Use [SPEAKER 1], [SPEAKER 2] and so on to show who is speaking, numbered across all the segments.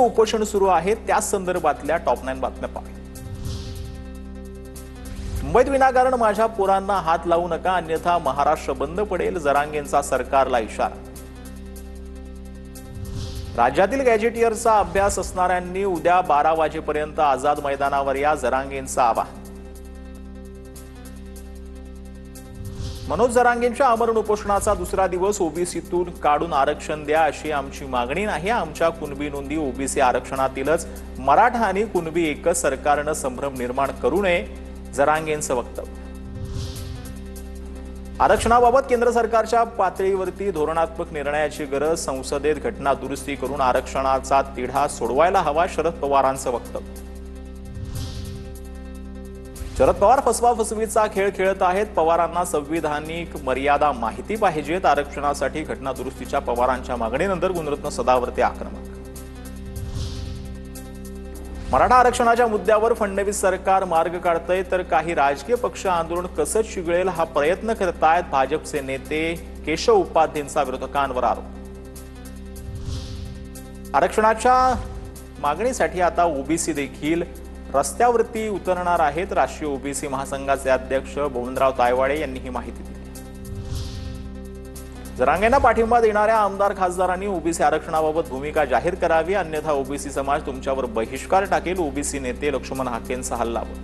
[SPEAKER 1] उपोषण सुरू आहे त्याच संदर्भातल्या टॉप 9 बातम्या पाहूया। मुंबईत विनाकारण माझ्या पोरांना हात लावू नका अन्यथा महाराष्ट्र बंद पडेल, जरांगेंचा सरकारला इशारा। राज्यातील गॅजेटियरचा अभ्यास असणाऱ्यांनी उद्या 12 वाजेपर्यंत आझाद मैदानावर या, जरांगेंचं आवाहन। मनोज जरांगेंच्या आमरण उपोषणाचा दुसरा दिवस, ओबीसीतून काढून आरक्षण द्या अशी आमची मागणी नाही, आमच्या कुणबी नोंदी ओबीसी आरक्षणातीलच मराठा आणि कुणबी एकच, सरकारनं संभ्रम निर्माण करू नये, जरांगेंचं वक्तव्य। आरक्षणाबाबत केंद्र सरकारच्या पातळीवरती धोरणात्मक निर्णयाची गरज, संसदेत घटना दुरुस्ती करून आरक्षणाचा तिढा सोडवायला हवा, शरद पवारांचं वक्तव्य। शरद पवार फसवाफसवीचा खेळ खेळत आहेत, पवारांना संविधानिक मर्यादा माहिती पाहिजेत, आरक्षणासाठी घटना दुरुस्तीच्या पवारांच्या मागणीनंतर गुणरत्न सदावर्ते आक्रमक। मराठा आरक्षणाच्या मुद्द्यावर फडणवीस सरकार मार्ग काढतंय तर काही राजकीय पक्ष आंदोलन कसं चिघळेल हा प्रयत्न करतायत, भाजपचे नेते केशव उपाध्येंचा विरोधकांवर आरोप। आरक्षणाच्या मागणीसाठी आता ओबीसी देखील रस्त्यावरती उतरणार आहेत, राष्ट्रीय ओबीसी महासंघाचे अध्यक्ष बबनराव तायवाडे यांनी ही माहिती दिली। जरांगेंना पाठिंबा देणाऱ्या आमदार खासदारांनी ओबीसी आरक्षणाबाबत भूमिका जाहीर करावी, अन्यथा ओबीसी समाज तुमच्यावर बहिष्कार टाकेल, ओबीसी नेते लक्ष्मण हाकेंचा हल्लाबोल।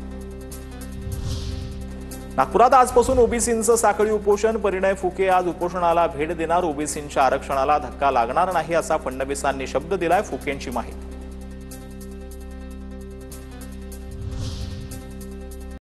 [SPEAKER 1] नागपुरात आजपासून ओबीसींचं साखळी उपोषण, परिणय फुके आज उपोषणाला भेट देणार, ओबीसींच्या आरक्षणाला धक्का लागणार नाही असा फडणवीसांनी शब्द दिलाय, फुकेंची माहिती।